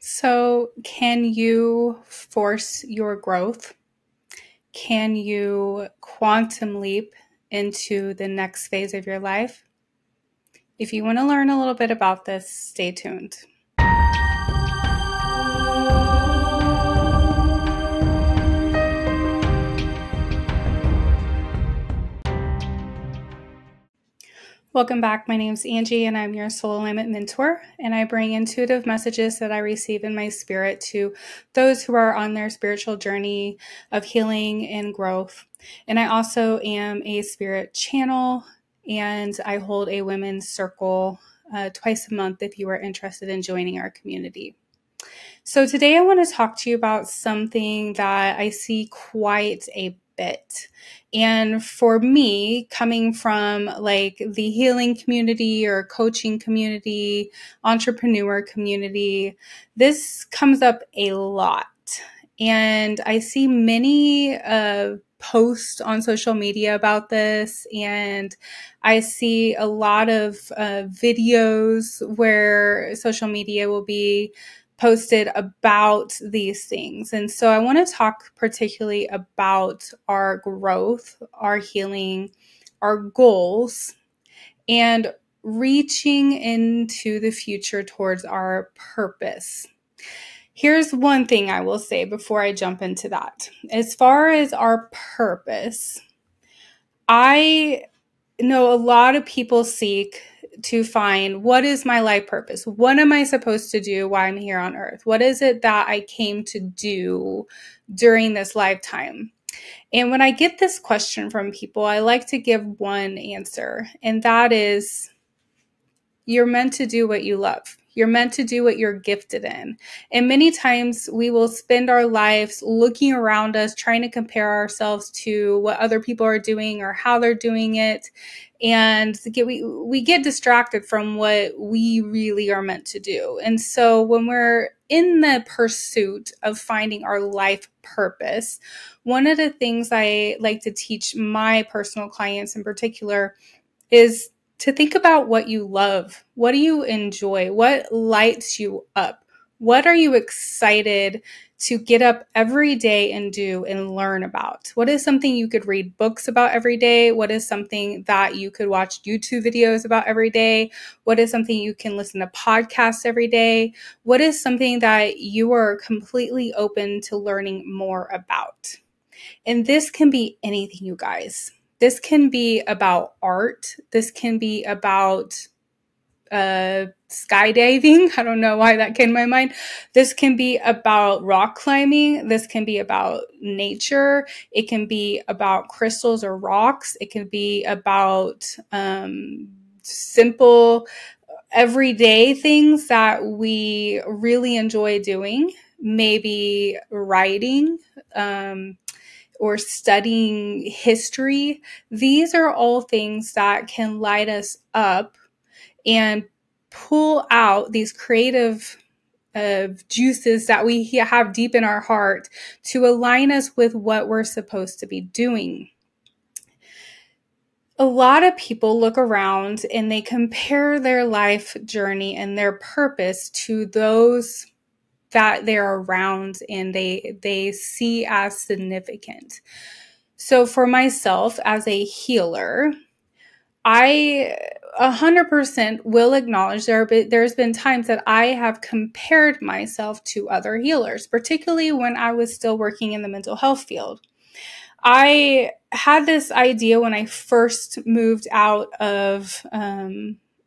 So, can you force your growth? Can you quantum leap into the next phase of your life? If you want to learn a little bit about this, stay tuned. Welcome back. My name's Angie, and I'm your Soul Alignment Mentor, and I bring intuitive messages that I receive in my spirit to those who are on their spiritual journey of healing and growth. And I also am a spirit channel, and I hold a women's circle twice a month if you are interested in joining our community. So today I want to talk to you about something that I see quite a bit. And for me, coming from like the healing community or coaching community, entrepreneur community, this comes up a lot. And I see many posts on social media about this, and I see a lot of videos where social media will be posted about these things. And so I want to talk particularly about our growth, our healing, our goals, and reaching into the future towards our purpose. Here's one thing I will say before I jump into that. As far as our purpose, I know a lot of people seek to find, what is my life purpose? What am I supposed to do while I'm here on earth? What is it that I came to do during this lifetime? And when I get this question from people, I like to give one answer, and that is, you're meant to do what you love. You're meant to do what you're gifted in. And many times we will spend our lives looking around us, trying to compare ourselves to what other people are doing or how they're doing it. And we get distracted from what we really are meant to do. And so when we're in the pursuit of finding our life purpose, one of the things I like to teach my personal clients in particular is to think about what you love. What do you enjoy? What lights you up? What are you excited to get up every day and do and learn about? What is something you could read books about every day? What is something that you could watch YouTube videos about every day? What is something you can listen to podcasts every day? What is something that you are completely open to learning more about? And this can be anything, you guys. This can be about art. This can be about skydiving. I don't know why that came to my mind. This can be about rock climbing. This can be about nature. It can be about crystals or rocks. It can be about simple, everyday things that we really enjoy doing. Maybe writing, or studying history. These are all things that can light us up and pull out these creative juices that we have deep in our heart to align us with what we're supposed to be doing. A lot of people look around and they compare their life journey and their purpose to those that they're around and they see as significant. So for myself as a healer, I 100% will acknowledge there's been times that I have compared myself to other healers, particularly when I was still working in the mental health field. I had this idea when I first moved out of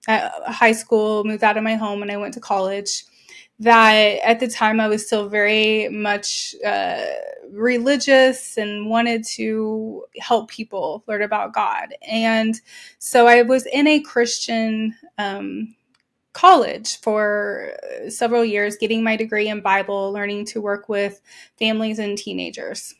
high school, moved out of my home, and I went to college, that at the time I was still very much religious and wanted to help people learn about God. And so I was in a Christian college for several years, getting my degree in Bible, learning to work with families and teenagers.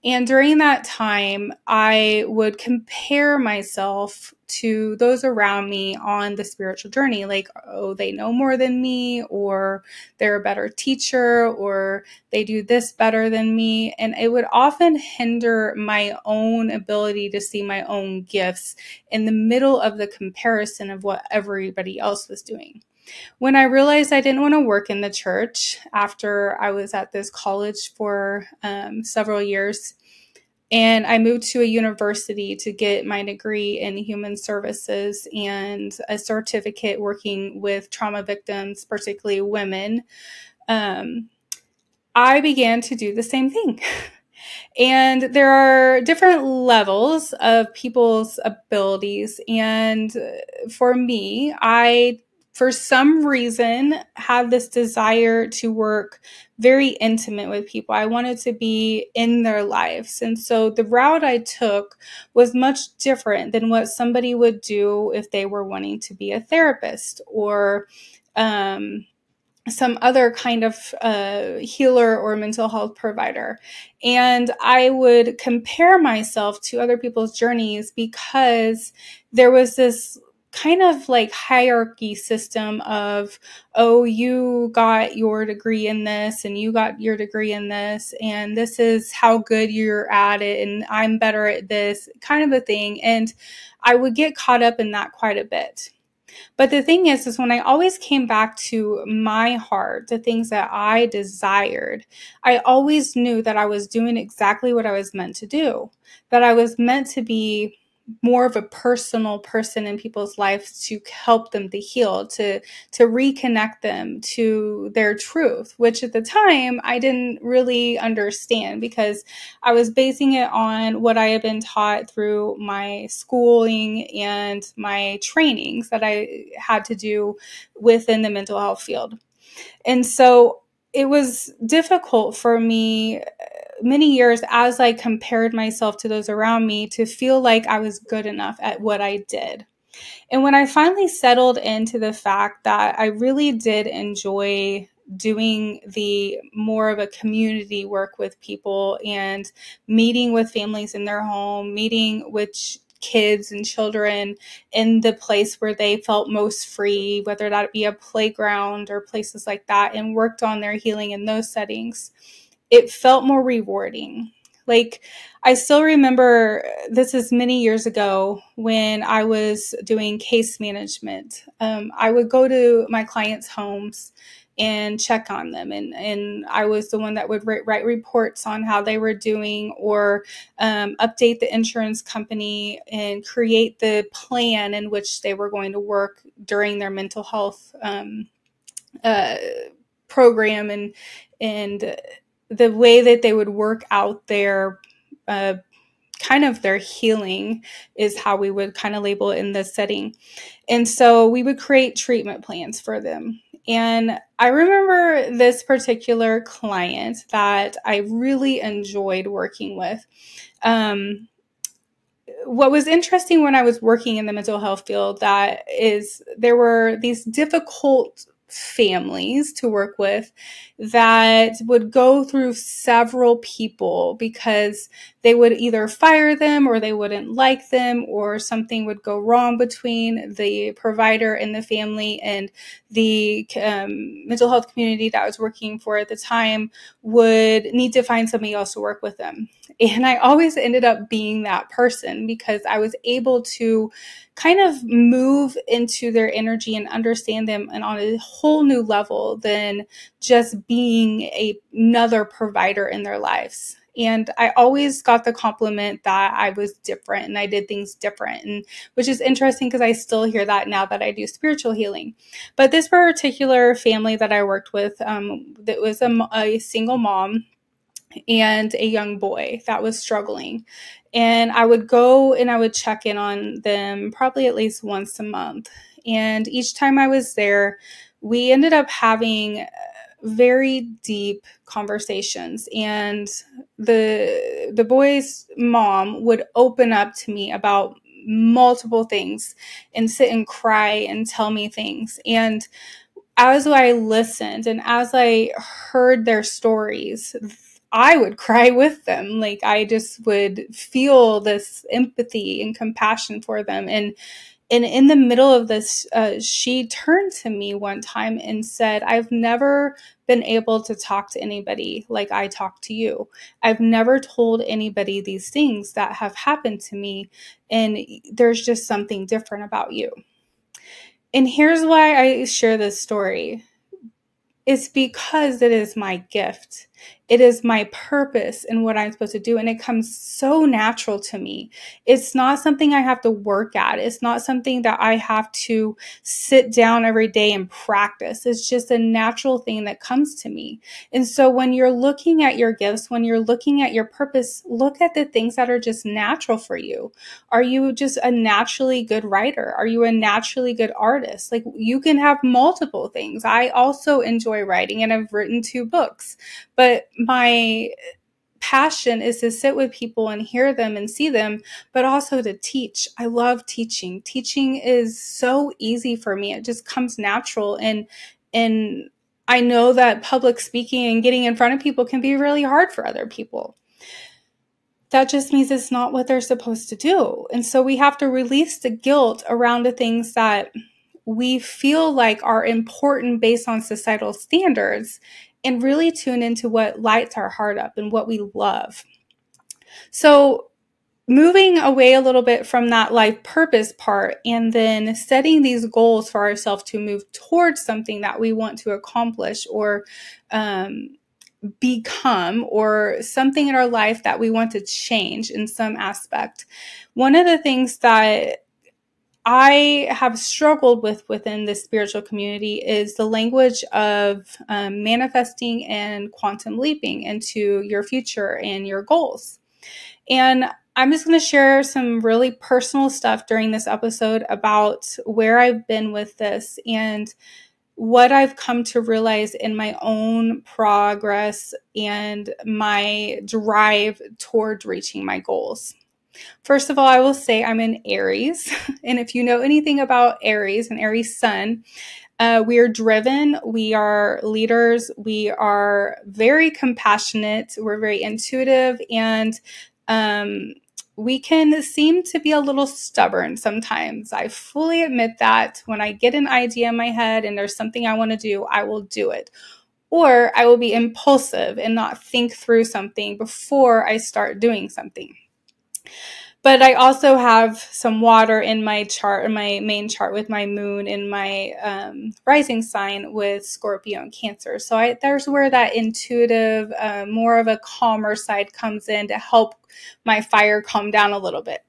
And during that time, I would compare myself to those around me on the spiritual journey, like, oh, they know more than me, or they're a better teacher, or they do this better than me. And it would often hinder my own ability to see my own gifts in the middle of the comparison of what everybody else was doing. When I realized I didn't want to work in the church after I was at this college for several years, and I moved to a university to get my degree in human services and a certificate working with trauma victims, particularly women, I began to do the same thing. And there are different levels of people's abilities. And for me, for some reason, had this desire to work very intimate with people. I wanted to be in their lives. And so the route I took was much different than what somebody would do if they were wanting to be a therapist or, some other kind of healer or mental health provider. And I would compare myself to other people's journeys because there was this kind of like hierarchy system of, oh, you got your degree in this and you got your degree in this, and this is how good you're at it, and I'm better at this kind of a thing. And I would get caught up in that quite a bit. But the thing is when I always came back to my heart, the things that I desired, I always knew that I was doing exactly what I was meant to do, that I was meant to be more of a personal person in people's lives to help them to heal, to reconnect them to their truth, which at the time I didn't really understand because I was basing it on what I had been taught through my schooling and my trainings that I had to do within the mental health field. And so it was difficult for me many years as I compared myself to those around me to feel like I was good enough at what I did. And when I finally settled into the fact that I really did enjoy doing the more of a community work with people and meeting with families in their home, meeting with kids and children in the place where they felt most free, whether that be a playground or places like that, and worked on their healing in those settings, it felt more rewarding. Like, I still remember, this is many years ago when I was doing case management. I would go to my clients' homes and check on them. And I was the one that would write reports on how they were doing, or update the insurance company and create the plan in which they were going to work during their mental health program, and the way that they would work out their kind of their healing is how we would kind of label it in this setting. And so we would create treatment plans for them. And I remember this particular client that I really enjoyed working with. What was interesting when I was working in the mental health field, that is, there were these difficult families to work with that would go through several people because they would either fire them or they wouldn't like them, or something would go wrong between the provider and the family, and the mental health community that I was working for at the time would need to find somebody else to work with them. And I always ended up being that person because I was able to kind of move into their energy and understand them and on a whole new level than just being another provider in their lives. And I always got the compliment that I was different and I did things different, and which is interesting because I still hear that now that I do spiritual healing. But this particular family that I worked with, that was a single mom and a young boy that was struggling. And I would go and I would check in on them probably at least once a month. And each time I was there, we ended up having very deep conversations. And the boy's mom would open up to me about multiple things and sit and cry and tell me things. And as I listened and as I heard their stories, I would cry with them. Like, I just would feel this empathy and compassion for them. And in the middle of this, she turned to me one time and said, I've never been able to talk to anybody like I talk to you. I've never told anybody these things that have happened to me. And there's just something different about you. And here's why I share this story. It's because it is my gift. It is my purpose and what I'm supposed to do. And it comes so natural to me. It's not something I have to work at. It's not something that I have to sit down every day and practice. It's just a natural thing that comes to me. And so when you're looking at your gifts, when you're looking at your purpose, look at the things that are just natural for you. Are you just a naturally good writer? Are you a naturally good artist? Like, you can have multiple things. I also enjoy writing, and I've written 2 books, but my passion is to sit with people and hear them and see them, but also to teach. I love teaching. Teaching is so easy for me. It just comes natural. And I know that public speaking and getting in front of people can be really hard for other people. That just means it's not what they're supposed to do. And so we have to release the guilt around the things that we feel like are important based on societal standards, and really tune into what lights our heart up and what we love. So moving away a little bit from that life purpose part, and then setting these goals for ourselves to move towards something that we want to accomplish or become, or something in our life that we want to change in some aspect. One of the things that I have struggled with within this spiritual community is the language of manifesting and quantum leaping into your future and your goals. And I'm just going to share some really personal stuff during this episode about where I've been with this and what I've come to realize in my own progress and my drive towards reaching my goals. First of all, I will say I'm in Aries. And if you know anything about Aries and Aries sun, we are driven, we are leaders, we are very compassionate, we're very intuitive, and we can seem to be a little stubborn sometimes. I fully admit that. When I get an idea in my head and there's something I want to do, I will do it. Or I will be impulsive and not think through something before I start doing something. But I also have some water in my chart, in my main chart, with my moon in my rising sign with Scorpio and Cancer. So there's where that intuitive, more of a calmer side comes in to help my fire calm down a little bit.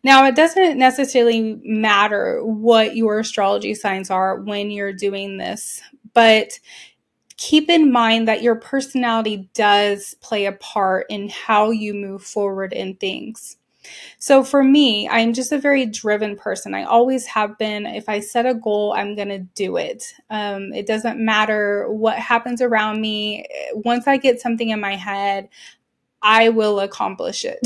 Now, it doesn't necessarily matter what your astrology signs are when you're doing this, but keep in mind that your personality does play a part in how you move forward in things. So for me, I'm just a very driven person. I always have been. If I set a goal, I'm going to do it. It doesn't matter what happens around me. Once I get something in my head, I will accomplish it.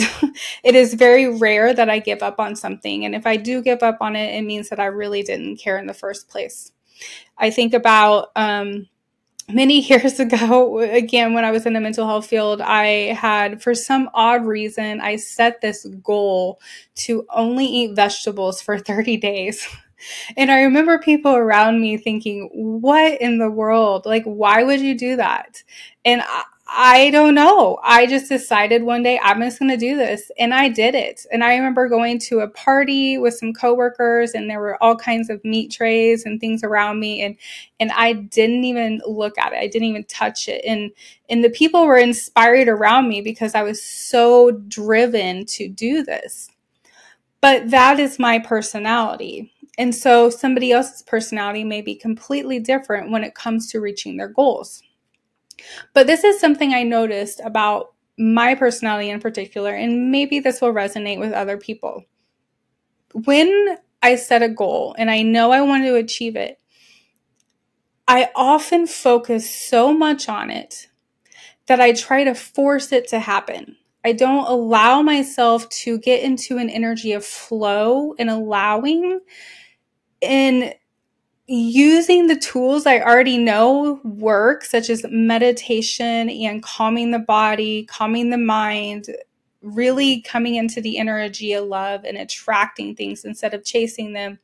It is very rare that I give up on something. And if I do give up on it, it means that I really didn't care in the first place. I think about many years ago, again, when I was in the mental health field, I had, for some odd reason, I set this goal to only eat vegetables for 30 days. And I remember people around me thinking, what in the world? Like, why would you do that? And I don't know. I just decided one day I'm just going to do this. And I did it. And I remember going to a party with some coworkers, and there were all kinds of meat trays and things around me. And I didn't even look at it. I didn't even touch it. And the people were inspired around me because I was so driven to do this. But that is my personality. And so somebody else's personality may be completely different when it comes to reaching their goals. But this is something I noticed about my personality in particular, and maybe this will resonate with other people. When I set a goal and I know I want to achieve it, I often focus so much on it that I try to force it to happen. I don't allow myself to get into an energy of flow and allowing and using the tools I already know work, such as meditation and calming the body, calming the mind, really coming into the energy of love and attracting things instead of chasing them.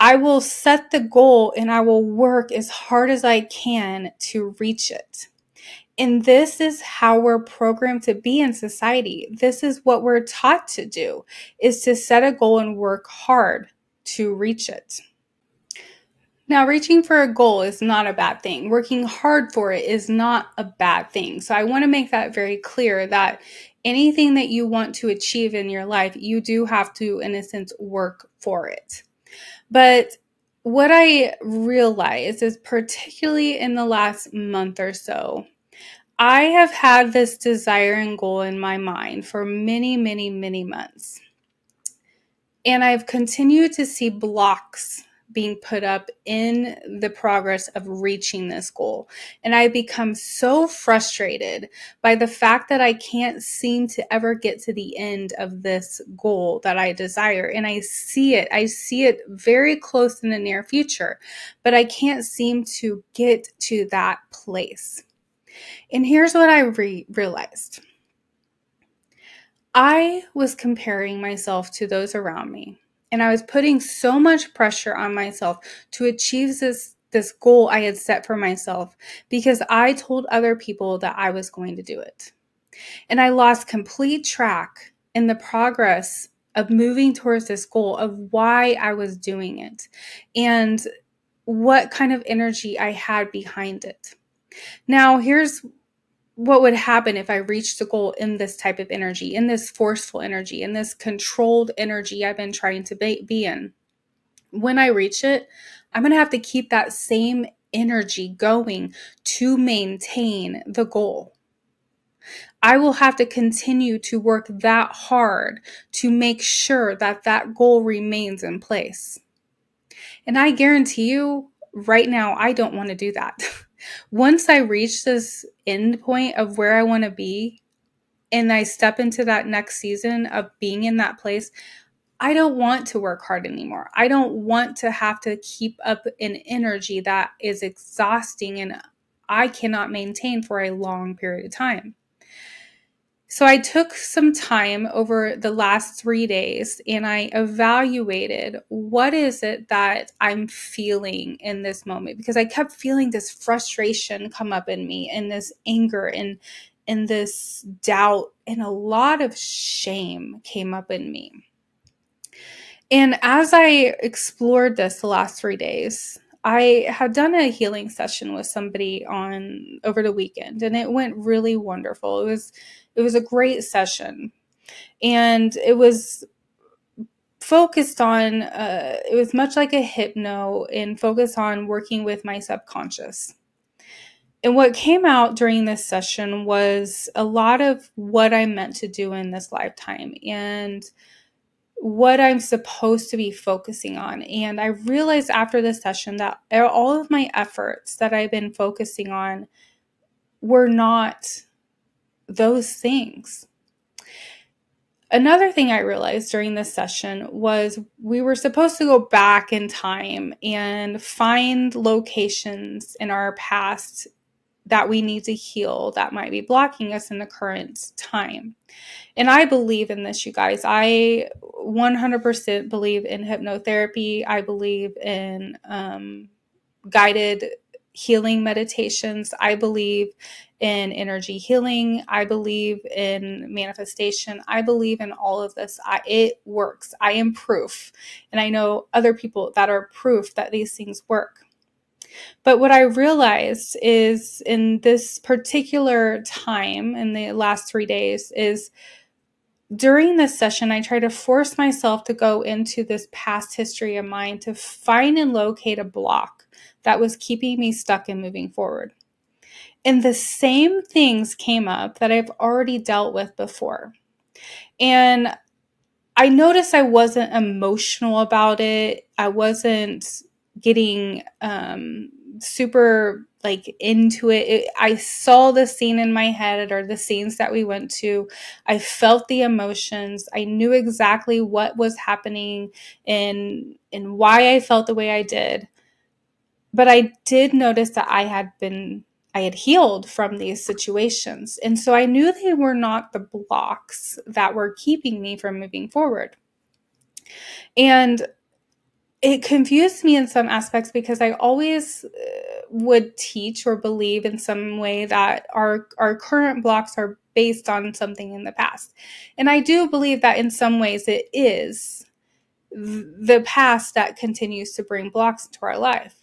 I will set the goal and I will work as hard as I can to reach it. And this is how we're programmed to be in society. This is what we're taught to do, is to set a goal and work hard to reach it. Now, reaching for a goal is not a bad thing. Working hard for it is not a bad thing. So I want to make that very clear that anything that you want to achieve in your life, you do have to, in a sense, work for it. But what I realized is, particularly in the last month or so, I have had this desire and goal in my mind for many, many, many months. And I've continued to see blocks being put up in the progress of reaching this goal. And I become so frustrated by the fact that I can't seem to ever get to the end of this goal that I desire. And I see it very close in the near future, but I can't seem to get to that place. And here's what I realized. I was comparing myself to those around me, and I was putting so much pressure on myself to achieve this goal I had set for myself because I told other people that I was going to do it. And I lost complete track in the progress of moving towards this goal, of why I was doing it and what kind of energy I had behind it. Now, here's what would happen if I reached the goal in this type of energy, in this forceful energy, in this controlled energy I've been trying to be in. When I reach it, I'm going to have to keep that same energy going to maintain the goal. I will have to continue to work that hard to make sure that that goal remains in place. And I guarantee you right now, I don't want to do that. Once I reach this end point of where I want to be and I step into that next season of being in that place, I don't want to work hard anymore. I don't want to have to keep up an energy that is exhausting and I cannot maintain for a long period of time. So I took some time over the last 3 days and I evaluated what is it that I'm feeling in this moment, because I kept feeling this frustration come up in me and this anger and this doubt, and a lot of shame came up in me. And as I explored this the last 3 days, I had done a healing session with somebody over the weekend, and it went really wonderful. It was a great session, and it was focused on, it was much like a hypno and focused on working with my subconscious. And what came out during this session was a lot of what I'm meant to do in this lifetime and what I'm supposed to be focusing on. And I realized after this session that all of my efforts that I've been focusing on were not those things. Another thing I realized during this session was we were supposed to go back in time and find locations in our past that we need to heal that might be blocking us in the current time. And I believe in this, you guys. I 100% believe in hypnotherapy. I believe in guided healing meditations. I believe in energy healing. I believe in manifestation. I believe in all of this. It works. I am proof. And I know other people that are proof that these things work. But what I realized is in this particular time, in the last 3 days, is during this session, I try to force myself to go into this past history of mine to find and locate a block that was keeping me stuck in moving forward. And the same things came up that I've already dealt with before. And I noticed I wasn't emotional about it. I wasn't getting super into it. I saw the scene in my head, or the scenes that we went to. I felt the emotions. I knew exactly what was happening and why I felt the way I did. But I did notice that I had healed from these situations. And so I knew they were not the blocks that were keeping me from moving forward. And it confused me in some aspects because I always would teach or believe in some way that our current blocks are based on something in the past. And I do believe that in some ways it is the past that continues to bring blocks into our life.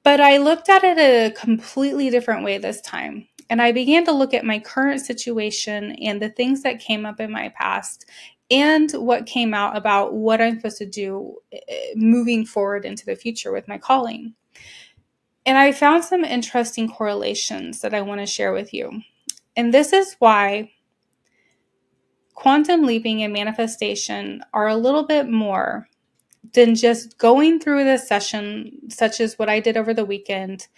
But I looked at it a completely different way this time. And I began to look at my current situation and the things that came up in my past and what came out about what I'm supposed to do moving forward into the future with my calling. And I found some interesting correlations that I want to share with you. And this is why quantum leaping and manifestation are a little bit more than just going through this session, such as what I did over the weekend,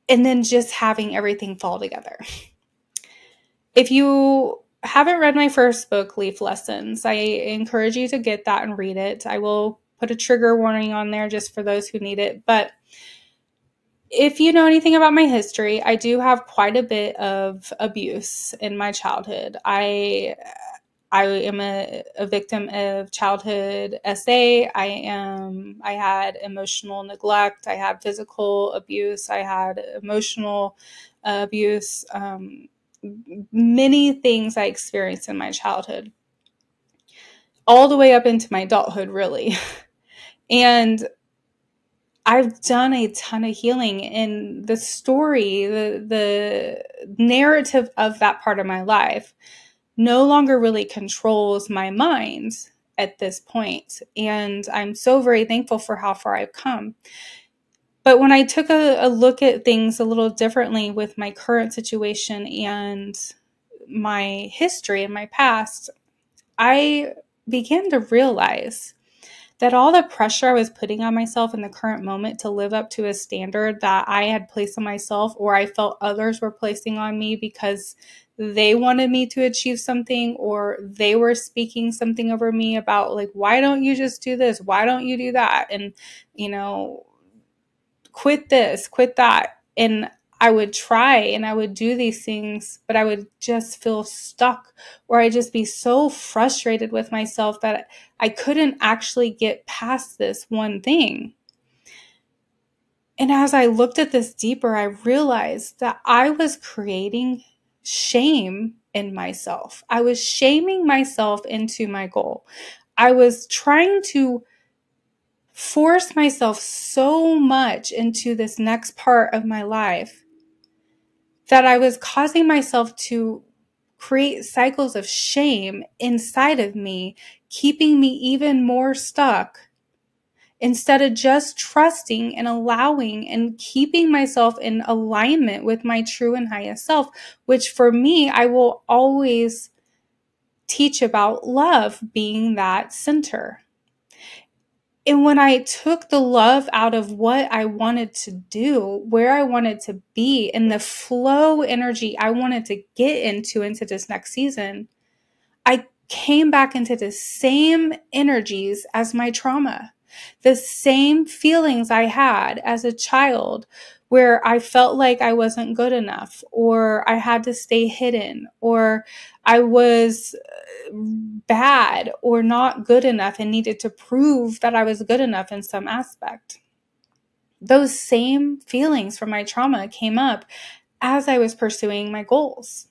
and then just having everything fall together. If you haven't read my first book, Leaf Lessons, I encourage you to get that and read it. I will put a trigger warning on there just for those who need it. But if you know anything about my history, I do have quite a bit of abuse in my childhood. I am a victim of childhood SA. I had emotional neglect. I had physical abuse. I had emotional abuse. Many things I experienced in my childhood, all the way up into my adulthood, really. And I've done a ton of healing, and the story, the narrative of that part of my life no longer really controls my mind at this point. And I'm so very thankful for how far I've come. But when I took a look at things a little differently with my current situation and my history and my past, I began to realize that all the pressure I was putting on myself in the current moment to live up to a standard that I had placed on myself, or I felt others were placing on me because they wanted me to achieve something, or they were speaking something over me about, like, why don't you just do this? Why don't you do that? And, quit this, quit that. And I would try and I would do these things, but I would just feel stuck, or I'd just be so frustrated with myself that I couldn't actually get past this one thing. And as I looked at this deeper, I realized that I was creating shame in myself. I was shaming myself into my goal. I was trying to force myself so much into this next part of my life that I was causing myself to create cycles of shame inside of me, keeping me even more stuck, instead of just trusting and allowing and keeping myself in alignment with my true and highest self, which for me, I will always teach about love being that center. And when I took the love out of what I wanted to do, where I wanted to be, and the flow energy I wanted to get into this next season, I came back into the same energies as my trauma, the same feelings I had as a child, where I felt like I wasn't good enough, or I had to stay hidden, or I was bad or not good enough and needed to prove that I was good enough in some aspect. Those same feelings from my trauma came up as I was pursuing my goals.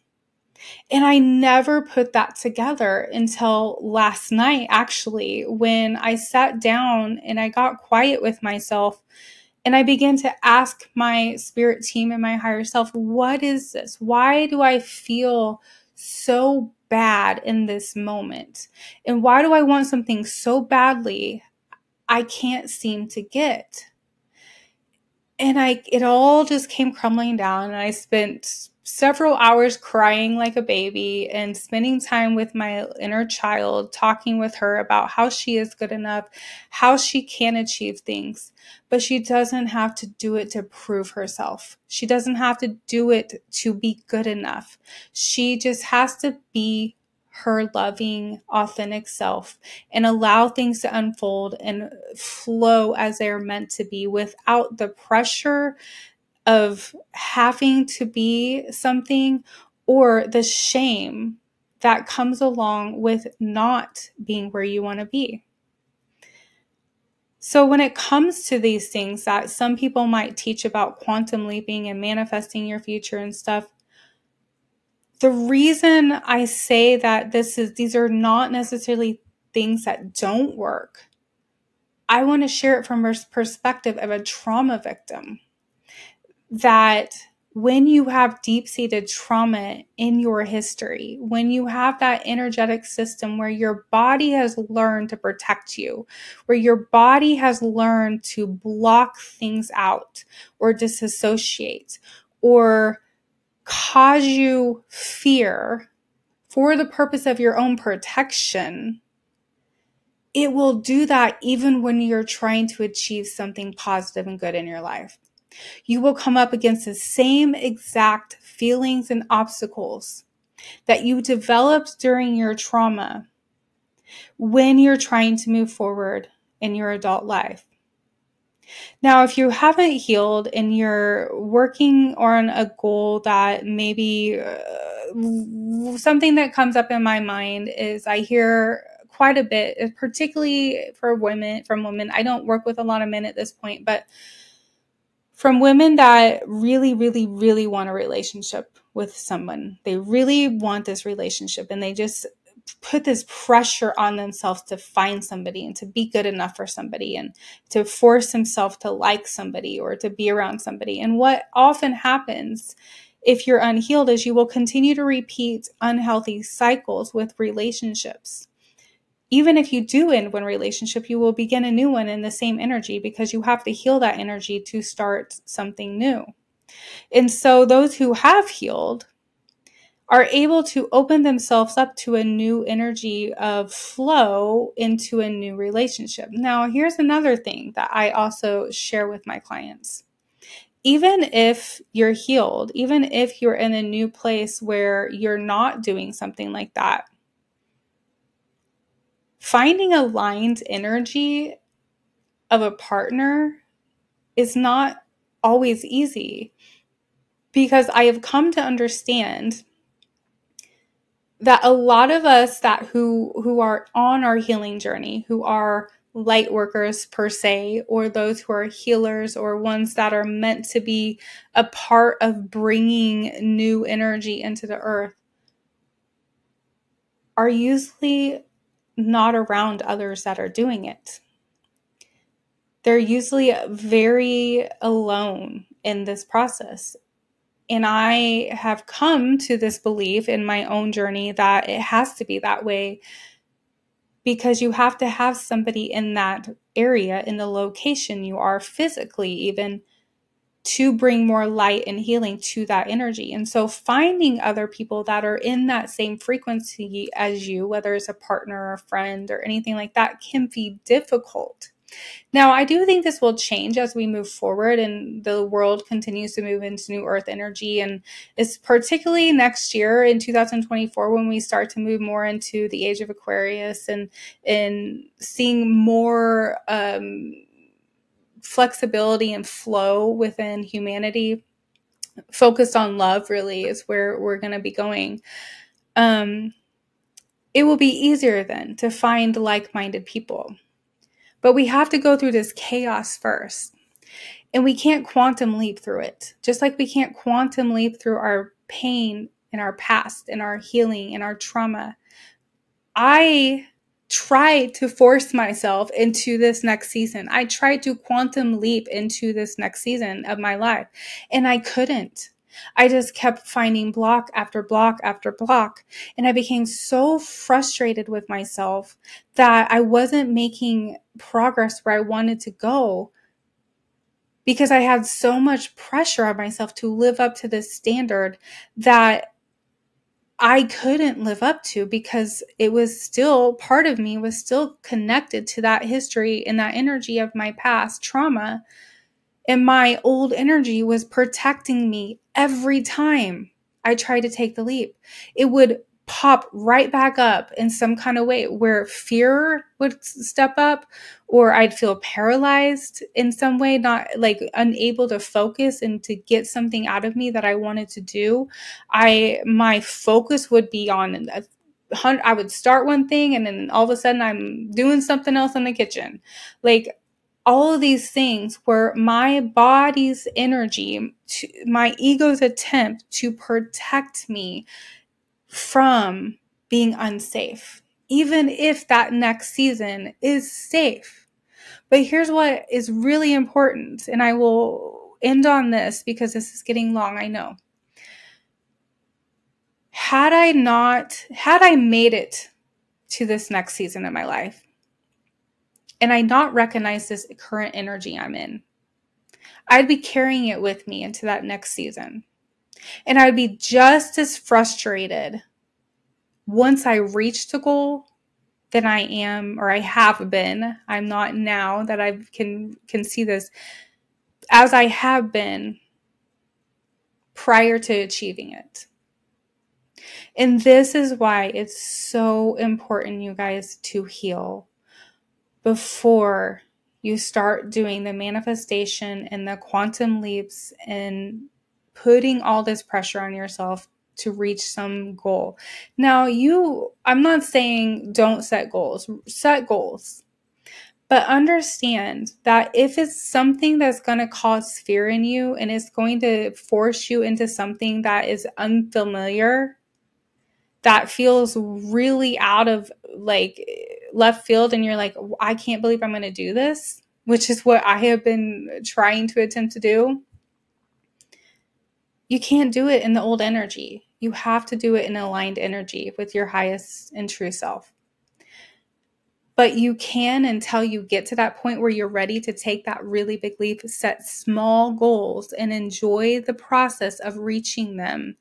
And I never put that together until last night, actually, when I sat down and I got quiet with myself and I began to ask my spirit team and my higher self, what is this? Why do I feel so bad in this moment? And why do I want something so badly I can't seem to get? And it all just came crumbling down, and I spent several hours crying like a baby and spending time with my inner child, talking with her about how she is good enough, how she can achieve things, but she doesn't have to do it to prove herself. She doesn't have to do it to be good enough. She just has to be her loving, authentic self and allow things to unfold and flow as they're meant to be, without the pressure of having to be something or the shame that comes along with not being where you want to be. So when it comes to these things that some people might teach about quantum leaping and manifesting your future and stuff, the reason I say that these are not necessarily things that don't work, I want to share it from a perspective of a trauma victim, that when you have deep-seated trauma in your history, when you have that energetic system where your body has learned to protect you, where your body has learned to block things out or disassociate or cause you fear for the purpose of your own protection, it will do that even when you're trying to achieve something positive and good in your life. You will come up against the same exact feelings and obstacles that you developed during your trauma when you're trying to move forward in your adult life. Now, if you haven't healed and you're working on a goal that maybe something that comes up in my mind is I hear quite a bit, particularly from women. I don't work with a lot of men at this point, but from women that really, really, really want a relationship with someone. They really want this relationship and they just put this pressure on themselves to find somebody and to be good enough for somebody and to force themselves to like somebody or to be around somebody. And what often happens if you're unhealed is you will continue to repeat unhealthy cycles with relationships. Even if you do end one relationship, you will begin a new one in the same energy because you have to heal that energy to start something new. And so those who have healed are able to open themselves up to a new energy of flow into a new relationship. Now, here's another thing that I also share with my clients. Even if you're healed, even if you're in a new place where you're not doing something like that, finding aligned energy of a partner is not always easy, because I have come to understand that a lot of us that who are on our healing journey, who are light workers per se, or those who are healers or ones that are meant to be a part of bringing new energy into the earth, are usually not around others that are doing it. They're usually very alone in this process. And I have come to this belief in my own journey that it has to be that way, because you have to have somebody in that area, in the location you are physically even, to bring more light and healing to that energy. And so finding other people that are in that same frequency as you, whether it's a partner or a friend or anything like that, can be difficult. Now, I do think this will change as we move forward and the world continues to move into new earth energy. And it's particularly next year in 2024 when we start to move more into the age of Aquarius and seeing more flexibility and flow within humanity. Focused on love really is where we're going to be going. It will be easier then to find like-minded people. But we have to go through this chaos first. And we can't quantum leap through it. Just like we can't quantum leap through our pain in our past, in our healing, in our trauma. I tried to force myself into this next season. I tried to quantum leap into this next season of my life. And I couldn't. I just kept finding block after block after block. And I became so frustrated with myself that I wasn't making progress where I wanted to go, because I had so much pressure on myself to live up to this standard that I couldn't live up to, because it was still, part of me was still connected to that history and that energy of my past trauma. And my old energy was protecting me every time I tried to take the leap. It would pop right back up in some kind of way where fear would step up, or I'd feel paralyzed in some way, not like unable to focus and to get something out of me that I wanted to do. My focus would be on I would start one thing and then all of a sudden I'm doing something else in the kitchen. Like, all of these things were my body's energy, my ego's attempt to protect me from being unsafe, even if that next season is safe. But here's what is really important, and I will end on this because this is getting long, I know. Had I made it to this next season of my life, and I not recognize this current energy I'm in, I'd be carrying it with me into that next season. And I'd be just as frustrated once I reached the goal than I am, or I have been. I'm not now that I can see this, as I have been prior to achieving it. And this is why it's so important, you guys, to heal before you start doing the manifestation and the quantum leaps and putting all this pressure on yourself to reach some goal. Now, I'm not saying don't set goals, but understand that if it's something that's going to cause fear in you and it's going to force you into something that is unfamiliar, that feels really out of left field, and you're like, I can't believe I'm going to do this, which is what I have been trying to attempt to do. You can't do it in the old energy. You have to do it in aligned energy with your highest and true self. But you can, until you get to that point where you're ready to take that really big leap, set small goals and enjoy the process of reaching them.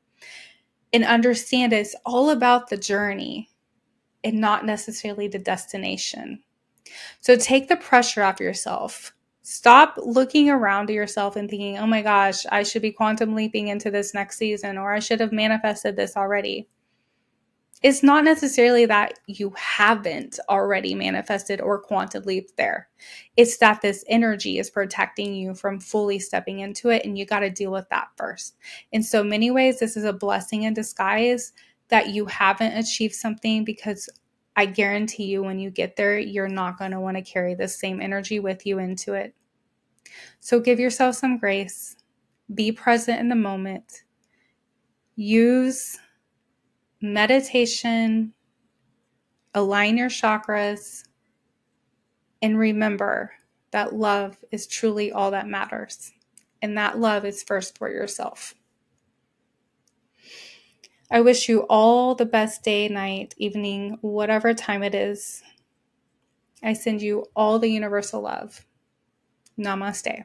And understand it's all about the journey and not necessarily the destination. So take the pressure off yourself. Stop looking around to yourself and thinking, oh my gosh, I should be quantum leaping into this next season, or I should have manifested this already. It's not necessarily that you haven't already manifested or quantum leaped there. It's that this energy is protecting you from fully stepping into it, and you got to deal with that first. In so many ways, this is a blessing in disguise that you haven't achieved something, because I guarantee you when you get there, you're not going to want to carry the same energy with you into it. So give yourself some grace. Be present in the moment. Use meditation, align your chakras, and remember that love is truly all that matters. And that love is first for yourself. I wish you all the best day, night, evening, whatever time it is. I send you all the universal love. Namaste.